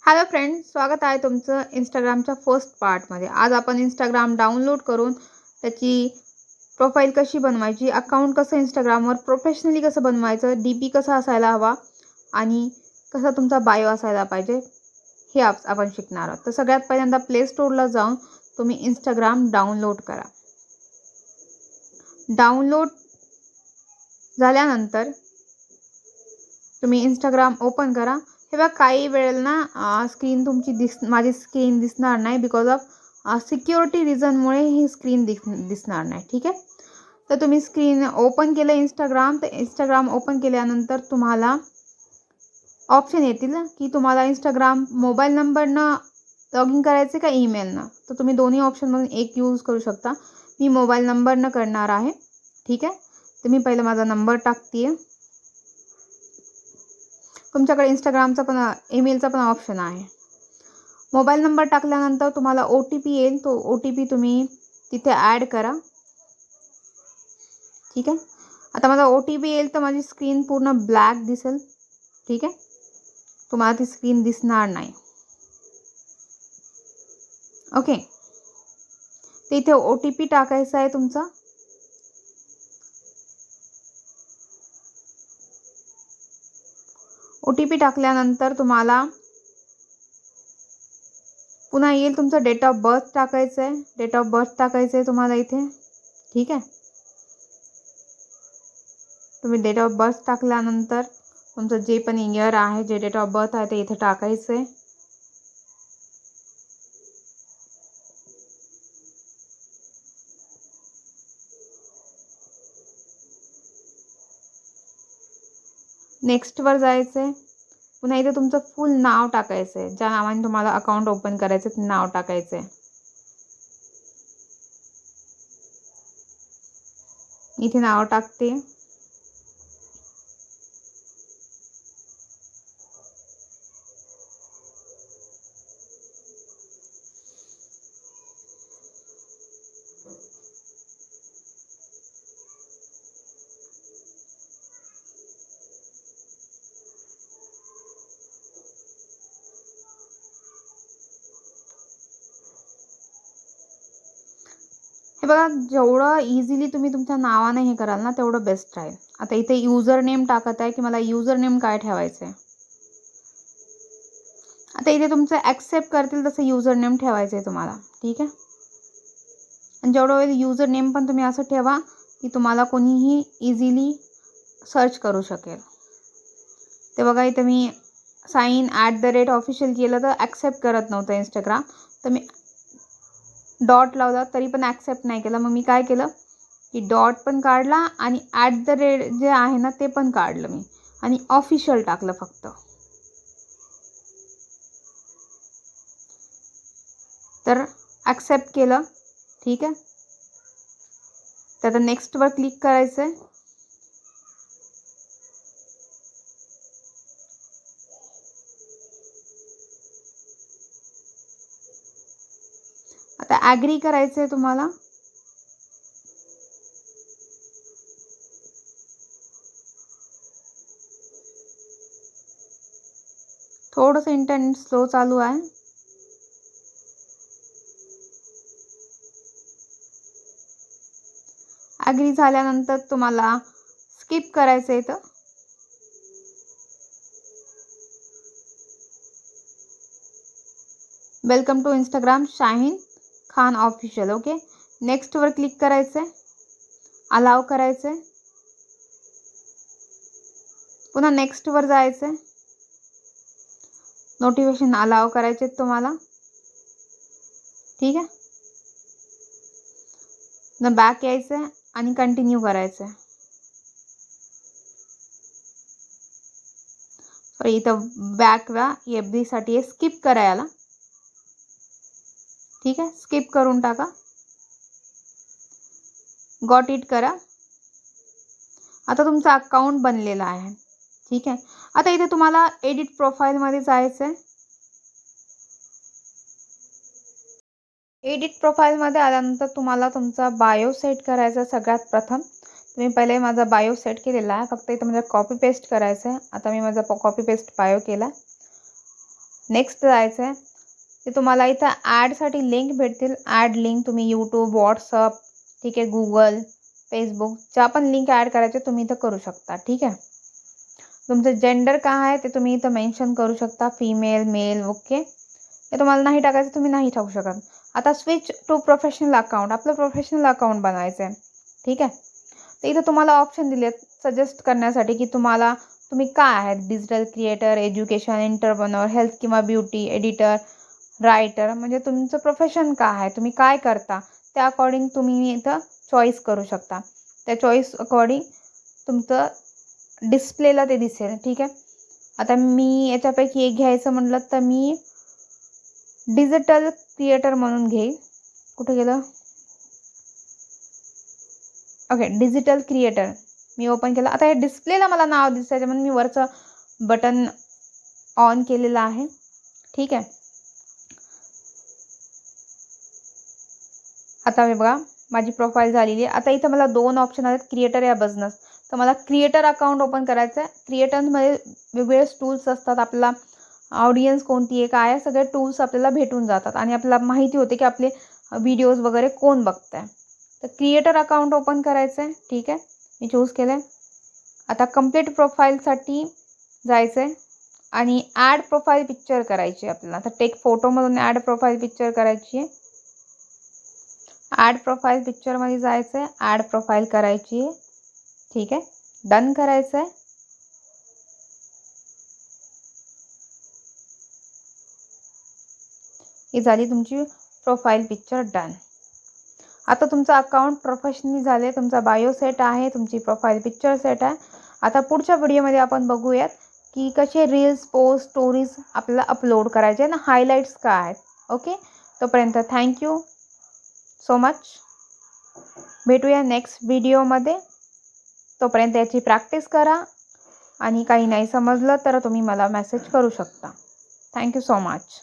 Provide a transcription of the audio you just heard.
Hello friends, स्वागत आहे तुमचं इंस्टाग्रामच्या फर्स्ट पार्टमध्ये। आज आपण इंस्टाग्राम डाउनलोड करून त्याची प्रोफाईल कशी बनवायची, अकाउंट कसं इंस्टाग्रामवर प्रोफेशनली कसं बनवायचं, डीपी कसा असायला हवा आणि कसा तुमचा बायो असायला पाहिजे हे आपण शिकणार आहोत। तर सगळ्यात पहिल्यांदा प्ले स्टोअरला जाऊन तुम्ही इंस्टाग्राम डाउनलोड करा। डाउनलोड झाल्यानंतर तुम्ही इंस्टाग्राम ओपन करा। हे बघा, काही वेळेला ना स्क्रीन तुमची माझी स्क्रीन दिसणार नाही बिकॉज ऑफ सिक्युरिटी रिझनमुळे ही स्क्रीन दिसणार नाही। ठीक आहे, तर तुम्ही स्क्रीन ओपन केलं इंस्टाग्राम, तर इंस्टाग्राम ओपन केल्यानंतर तुम्हाला ऑप्शन येतील की तुम्हाला इंस्टाग्राम मोबाईल नंबरनं लॉग इन करायचे का ईमेलनं। तर तुम्ही दोन्ही ऑप्शनमधून एक यूज करू शकता। मी मोबाईल नंबरनं करणार आहे। ठीक आहे, तर मी पहिलं माझा नंबर टाकते आहे। तुमच्याकडे इंस्टाग्रामचा पण ईमेलचा पण ऑप्शन आहे। मोबाईल नंबर टाकल्यानंतर तुम्हाला OTP येईल, तो OTP तुम्ही तिथे ॲड करा। ठीक आहे, आता माझा OTP येईल तर माझी स्क्रीन पूर्ण ब्लॅक दिसेल। ठीक आहे, तुम्हाला ती स्क्रीन दिसणार नाही। ओके, तर इथे OTP टाकायचा आहे तुमचा। OTP टाकल्यानंतर तुम्हाला पुन्हा येईल तुमचा डेट ऑफ बर्थ टाकायचं आहे। डेट ऑफ बर्थ टाकायचं आहे तुम्हाला इथे। ठीक आहे, तुम्ही डेट ऑफ बर्थ टाकल्यानंतर तुमचं जे पण इयर आहे, जे डेट ऑफ बर्थ आहे ते इथे टाकायचं आहे। नेक्स्टवर जायचं आहे। पुन्हा इथे तुमचं फुल नाव टाकायचं आहे, ज्या नावाने तुम्हाला अकाउंट ओपन करायचं ते नाव टाकायचं आहे। इथे नाव टाकते। हे बघा, जेवढं इझिली तुम्ही तुमच्या नावाने हे कराल ना तेवढं बेस्ट राहील। आता इथे यूजर नेम टाकत आहे की मला यूजर नेम काय ठेवायचं आहे। आता इथे तुमचं ॲक्सेप्ट करतील तसं यूजर नेम ठेवायचं आहे तुम्हाला। ठीक आहे, आणि जेवढं होईल यूजर नेम पण तुम्ही असं ठेवा की तुम्हाला कोणीही इझिली सर्च करू शकेल। ते बघा, इथे मी sign@official केलं तर ॲक्सेप्ट करत नव्हतं इंस्टाग्राम, तर मी डॉट लावला तरी पण ॲक्सेप्ट नाही केलं। मग मी काय केलं की डॉट पण काढला आणि @ जे आहे ना ते पण काढलं मी आणि ऑफिशियल टाकलं फक्त। तर ॲक्सेप्ट केलं। ठीक आहे, तर आता नेक्स्टवर क्लिक करायचं आहे। आता ॲग्री करायचं आहे तुम्हाला। थोडंसं इंटरनेट स्लो चालू आहे। ॲग्री झाल्यानंतर तुम्हाला स्किप करायचं आहे। तर welcome to Instagram Shaheen Khan official. Okay, नेक्स्टवर क्लिक करायचं आहे, अलाव करायचं आहे, पुन्हा नेक्स्टवर जायचं आहे, नोटिफिकेशन अलाव करायचे तुम्हाला। ठीक आहे, न बॅक यायचं आहे आणि कंटिन्यू करायचं आहे। सॉरी, इथं बॅक FB साठी स्किप करायला। ठीक आहे, स्किप करून टाका, गॉट इट करा। आता तुमचा अकाउंट बनलेला आहे। ठीक आहे, आता इथे तुम्हाला एडिट प्रोफाईलमध्ये जायचं आहे। एडिट प्रोफाईलमध्ये आल्यानंतर तुम्हाला तुमचा बायो सेट करायचा। सगळ्यात प्रथम तुम्ही पहिले माझा बायो सेट केलेला आहे, फक्त इथे म्हणजे कॉपी पेस्ट करायचं आहे। आता मी माझा कॉपी पेस्ट बायो केला। नेक्स्ट जायचं आहे. ते तुम्हाला इथं ॲडसाठी लिंक भेटतील. ॲड लिंक तुम्ही यूट्यूब, व्हॉट्सअप, ठीक आहे, गुगल, फेसबुक, ज्या पण लिंक ॲड करायचे तुम्ही इथं करू शकता. ठीक आहे. तुमचं जेंडर काय आहे ते तुम्ही इथं मेन्शन करू शकता, फिमेल, मेल. ओके. हे तुम्हाला नाही टाकायचं तुम्ही नाही टाकू शकत. आता स्विच टू प्रोफेशनल अकाउंट, आपलं प्रोफेशनल अकाउंट बनवायचं आहे. ठीक आहे. तर इथं तुम्हाला ऑप्शन दिले आहेत सजेस्ट करण्यासाठी की तुम्ही काय आहेत, digital creator, education, entrepreneur, health किंवा ब्युटी, एडिटर, रायटर, म्हणजे तुमचं प्रोफेशन काय आहे, तुम्ही काय करता, त्या अकॉर्डिंग तुम्ही इथं चॉईस करू शकता. त्या चॉईस अकॉर्डिंग तुमचं डिस्प्लेला ते दिसेल. ठीक आहे. आता मी याच्यापैकी एक घ्यायचं म्हटलं तर मी डिजिटल क्रिएटर म्हणून घेईल. कुठे गेलं? ओके, डिजिटल क्रिएटर मी ओपन केलं. आता हे डिस्प्लेला मला नाव दिसायचं म्हणून मी वरचं बटन ऑन केलेलं आहे. ठीक आहे. आता हे बघा माझी प्रोफाईल झालेली आहे. आता इथं मला 2 ऑप्शन आहेत, क्रिएटर या बिझनेस. तर मला क्रिएटर अकाउंट ओपन करायचं आहे. क्रिएटरमध्ये वेगवेगळे टूल्स असतात. आपला ऑडियन्स कोणती आहे, काय आहे, सगळे टूल्स आपल्याला भेटून जातात आणि आपल्याला माहिती होते की आपले व्हिडिओज वगैरे कोण बघत आहे. तर क्रिएटर अकाउंट ओपन करायचं आहे. ठीक आहे. मी चूज केलं आहे. आता कंप्लीट प्रोफाईलसाठी जायचं आहे आणि ॲड प्रोफाईल पिक्चर करायची आहे आपल्याला. तर टेक फोटोमधून ॲड प्रोफाईल पिक्चर करायची आहे. ॲड प्रोफाईल पिक्चरमध्ये जायचं आहे, ॲड प्रोफाईल करायची आहे. ठीक आहे. डन करायचं आहे. ही झाली तुमची प्रोफाईल पिक्चर डन. आता तुमचं अकाउंट प्रोफेशनली झाले, तुमचा बायो सेट आहे, तुमची प्रोफाईल पिक्चर सेट आहे. आता पुढच्या व्हिडिओमध्ये आपण बघूयात की कसे रील्स, पोस्ट, स्टोरीज आपल्याला अपलोड करायचे ना, हायलाईट्स काय आहेत. ओके. तोपर्यंत थँक्यू सो मच. भेटूया नेक्स्ट व्हिडिओमध्ये. तोपर्यंत याची प्रॅक्टिस करा आणि काही नाही समजलं तर तुम्ही मला मेसेज करू शकता. Thank you so much.